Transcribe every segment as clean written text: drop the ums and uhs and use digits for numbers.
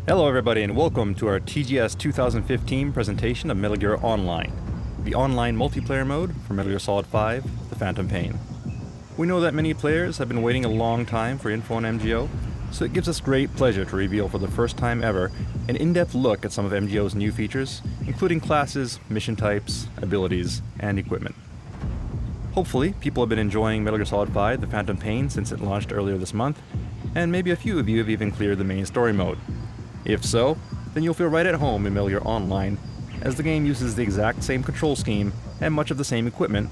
Hello everybody and welcome to our TGS 2015 presentation of Metal Gear Online, the online multiplayer mode for Metal Gear Solid 5, The Phantom Pain. We know that many players have been waiting a long time for info on MGO, so it gives us great pleasure to reveal for the first time ever an in-depth look at some of MGO's new features, including classes, mission types, abilities, and equipment. Hopefully, people have been enjoying Metal Gear Solid 5, The Phantom Pain since it launched earlier this month, and maybe a few of you have even cleared the main story mode. If so, then you'll feel right at home in Metal Gear Online, as the game uses the exact same control scheme and much of the same equipment,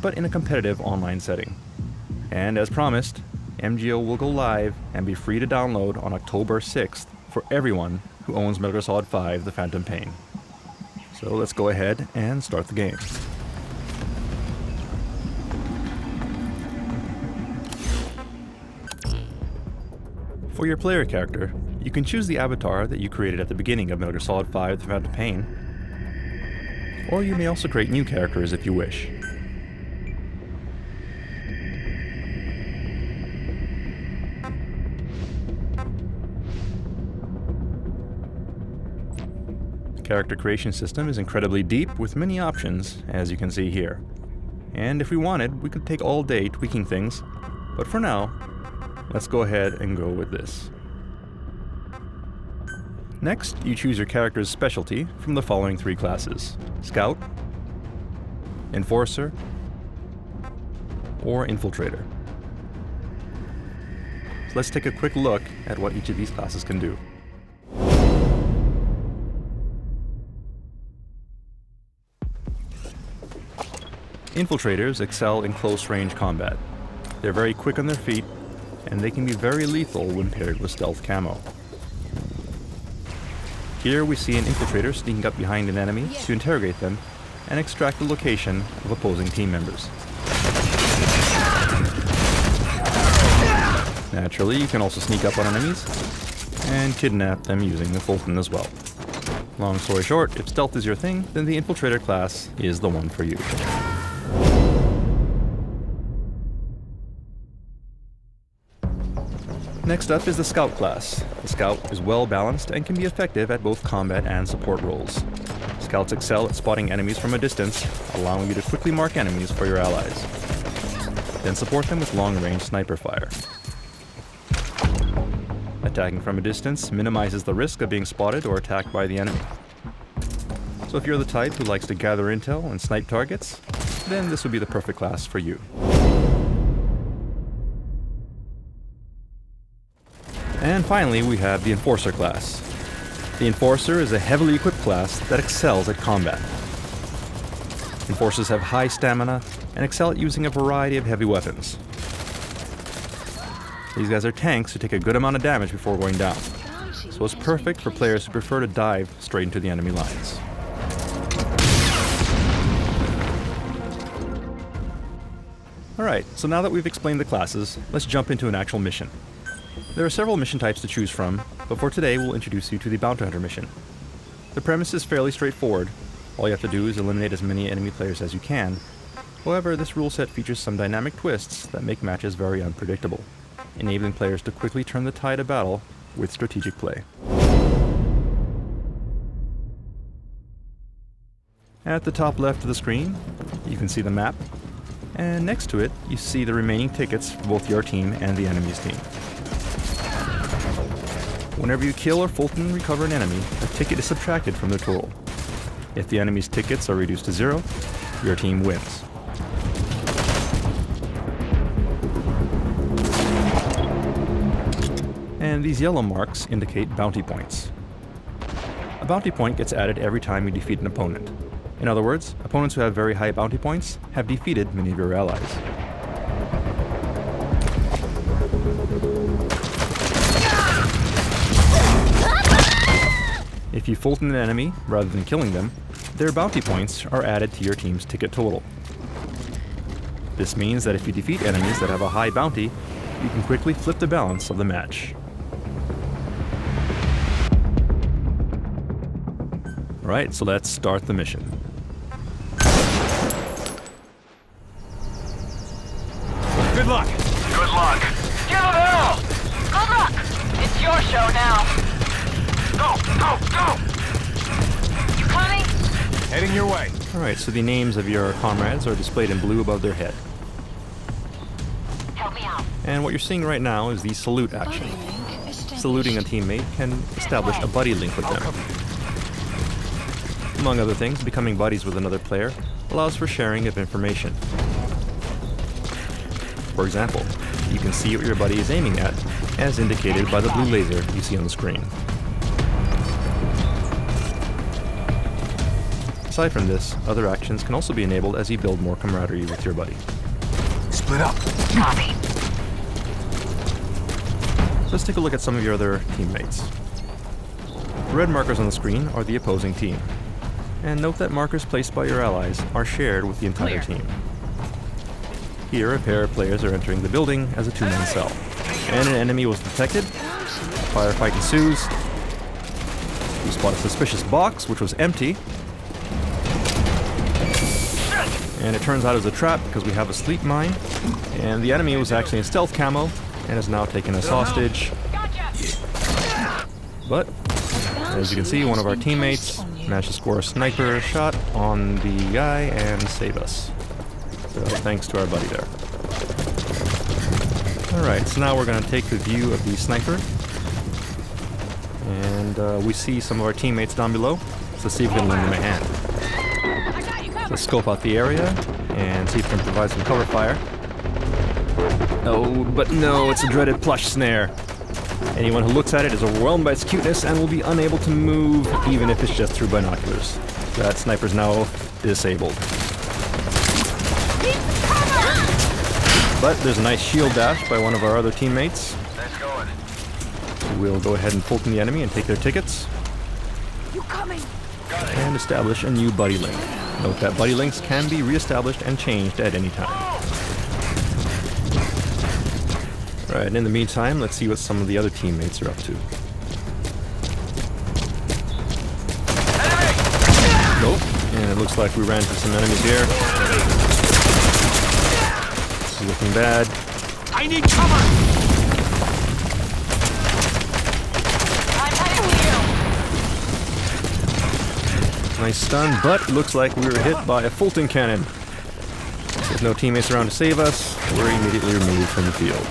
but in a competitive online setting. And as promised, MGO will go live and be free to download on October 6th for everyone who owns Metal Gear Solid 5, The Phantom Pain. So let's go ahead and start the game. For your player character, you can choose the avatar that you created at the beginning of Metal Gear Solid 5, The Phantom Pain, or you may also create new characters if you wish. The character creation system is incredibly deep with many options, as you can see here. And if we wanted, we could take all day tweaking things, but for now, let's go ahead and go with this. Next, you choose your character's specialty from the following three classes: Scout, Enforcer, or Infiltrator. So let's take a quick look at what each of these classes can do. Infiltrators excel in close-range combat. They're very quick on their feet, and they can be very lethal when paired with stealth camo. Here we see an infiltrator sneaking up behind an enemy to interrogate them and extract the location of opposing team members. Naturally, you can also sneak up on enemies and kidnap them using the Fulton as well. Long story short, if stealth is your thing, then the infiltrator class is the one for you. Next up is the Scout class. The Scout is well balanced and can be effective at both combat and support roles. Scouts excel at spotting enemies from a distance, allowing you to quickly mark enemies for your allies. Then support them with long-range sniper fire. Attacking from a distance minimizes the risk of being spotted or attacked by the enemy. So if you're the type who likes to gather intel and snipe targets, then this would be the perfect class for you. And finally, we have the Enforcer class. The Enforcer is a heavily equipped class that excels at combat. Enforcers have high stamina and excel at using a variety of heavy weapons. These guys are tanks who take a good amount of damage before going down, so it's perfect for players who prefer to dive straight into the enemy lines. Alright, so now that we've explained the classes, let's jump into an actual mission. There are several mission types to choose from, but for today we'll introduce you to the Bounty Hunter mission. The premise is fairly straightforward. All you have to do is eliminate as many enemy players as you can. However, this rule set features some dynamic twists that make matches very unpredictable, enabling players to quickly turn the tide of battle with strategic play. At the top left of the screen, you can see the map, and next to it, you see the remaining tickets for both your team and the enemy's team. Whenever you kill or Fulton recover an enemy, a ticket is subtracted from the total. If the enemy's tickets are reduced to 0, your team wins. And these yellow marks indicate bounty points. A bounty point gets added every time you defeat an opponent. In other words, opponents who have very high bounty points have defeated many of your allies. If you Fulton an enemy rather than killing them, their bounty points are added to your team's ticket total. This means that if you defeat enemies that have a high bounty, you can quickly flip the balance of the match. Alright, so let's start the mission. Good luck! Good luck! Give it all! Good luck! It's your show now! Go You coming? Heading your way. Alright, so the names of your comrades are displayed in blue above their head. Help me out. And what you're seeing right now is the salute action. Saluting a teammate can establish a buddy link with them. Among other things, becoming buddies with another player allows for sharing of information. For example, you can see what your buddy is aiming at, as indicated by the blue laser you see on the screen. Aside from this, other actions can also be enabled as you build more camaraderie with your buddy. Split up. Copy. So let's take a look at some of your other teammates. The red markers on the screen are the opposing team. And note that markers placed by your allies are shared with the entire team. Here, a pair of players are entering the building as a two-man cell. And an enemy was detected. Firefight ensues. We spot a suspicious box, which was empty. And it turns out it was a trap because we have a sleep mine. And the enemy was actually in stealth camo and is now taken as hostage. But, as you can see, one of our teammates managed to score a sniper shot on the guy and save us. So thanks to our buddy there. Alright, so now we're going to take the view of the sniper. And we see some of our teammates down below. So let's see if we can lend them a hand. Let's scope out the area and see if we can provide some cover fire. Oh, but no, it's a dreaded plush snare. Anyone who looks at it is overwhelmed by its cuteness and will be unable to move, even if it's just through binoculars. That sniper's now disabled. But there's a nice shield dash by one of our other teammates. We'll go ahead and Fulton the enemy and take their tickets. You coming? And establish a new buddy link. Note that buddy links can be re-established and changed at any time. Right, and in the meantime, let's see what some of the other teammates are up to. Nope, and it looks like we ran into some enemies here. This is looking bad. I need cover. I'm heading to you. Nice stun, but looks like we were hit by a Fulton cannon. With no teammates around to save us, we're immediately removed from the field.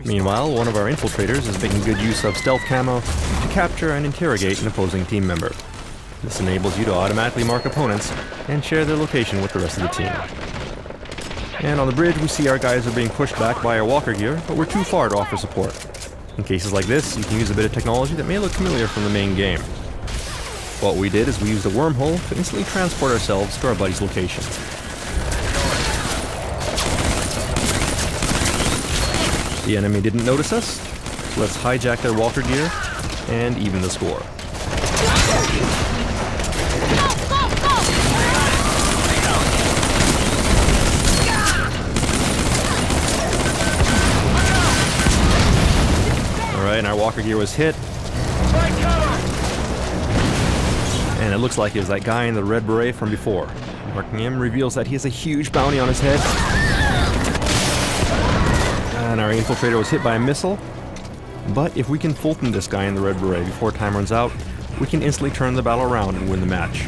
Meanwhile, one of our infiltrators is making good use of stealth camo to capture and interrogate an opposing team member. This enables you to automatically mark opponents and share their location with the rest of the team. And on the bridge, we see our guys are being pushed back by our walker gear, but we're too far to offer support. In cases like this, you can use a bit of technology that may look familiar from the main game. What we did is we used a wormhole to instantly transport ourselves to our buddy's location. The enemy didn't notice us, so let's hijack their walker gear and even the score. Alright, and our walker gear was hit. And it looks like it was that guy in the red beret from before. Marking him reveals that he has a huge bounty on his head. And our infiltrator was hit by a missile. But if we can Fulton this guy in the red beret before time runs out, we can instantly turn the battle around and win the match.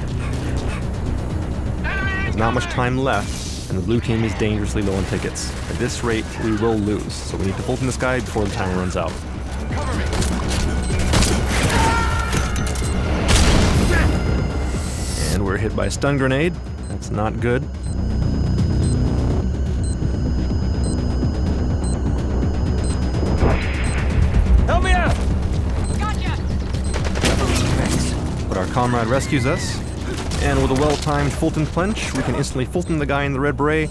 There's not much time left, and the blue team is dangerously low on tickets. At this rate, we will lose, so we need to Fulton this guy before the timer runs out. And we're hit by a stun grenade. That's not good. Help me out. Gotcha. But our comrade rescues us, and with a well-timed Fulton punch, we can instantly Fulton the guy in the red beret,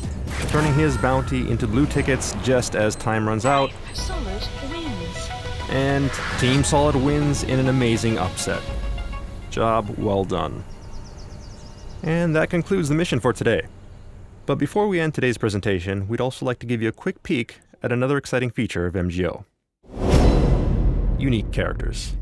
turning his bounty into blue tickets just as time runs out. Solid wins. And Team Solid wins in an amazing upset. Job well done. And that concludes the mission for today. But before we end today's presentation, we'd also like to give you a quick peek at another exciting feature of MGO. Unique characters.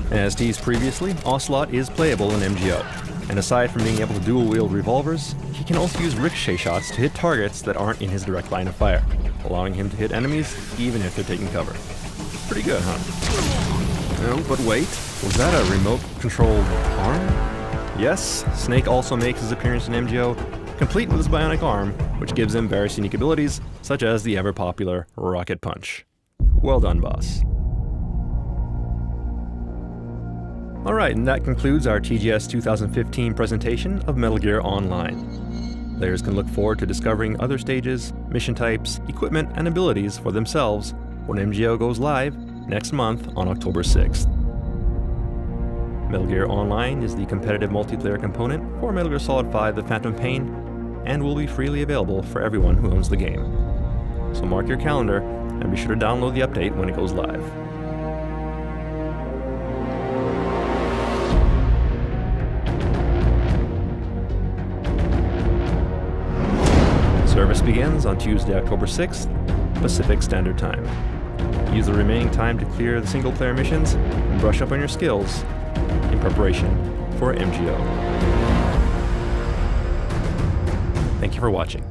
As teased previously, Ocelot is playable in MGO, and aside from being able to dual-wield revolvers, he can also use ricochet shots to hit targets that aren't in his direct line of fire, allowing him to hit enemies even if they're taking cover. Pretty good, huh? No, but wait, was that a remote-controlled arm? Yes, Snake also makes his appearance in MGO, complete with his bionic arm, which gives him various unique abilities, such as the ever-popular Rocket Punch. Well done, boss. Alright, and that concludes our TGS 2015 presentation of Metal Gear Online. Players can look forward to discovering other stages, mission types, equipment, and abilities for themselves when MGO goes live next month on October 6th. Metal Gear Online is the competitive multiplayer component for Metal Gear Solid 5 The Phantom Pain, and will be freely available for everyone who owns the game. So mark your calendar, and be sure to download the update when it goes live. Service begins on Tuesday, October 6th, Pacific Standard Time. Use the remaining time to clear the single-player missions and brush up on your skills in preparation for MGO. Thank you for watching.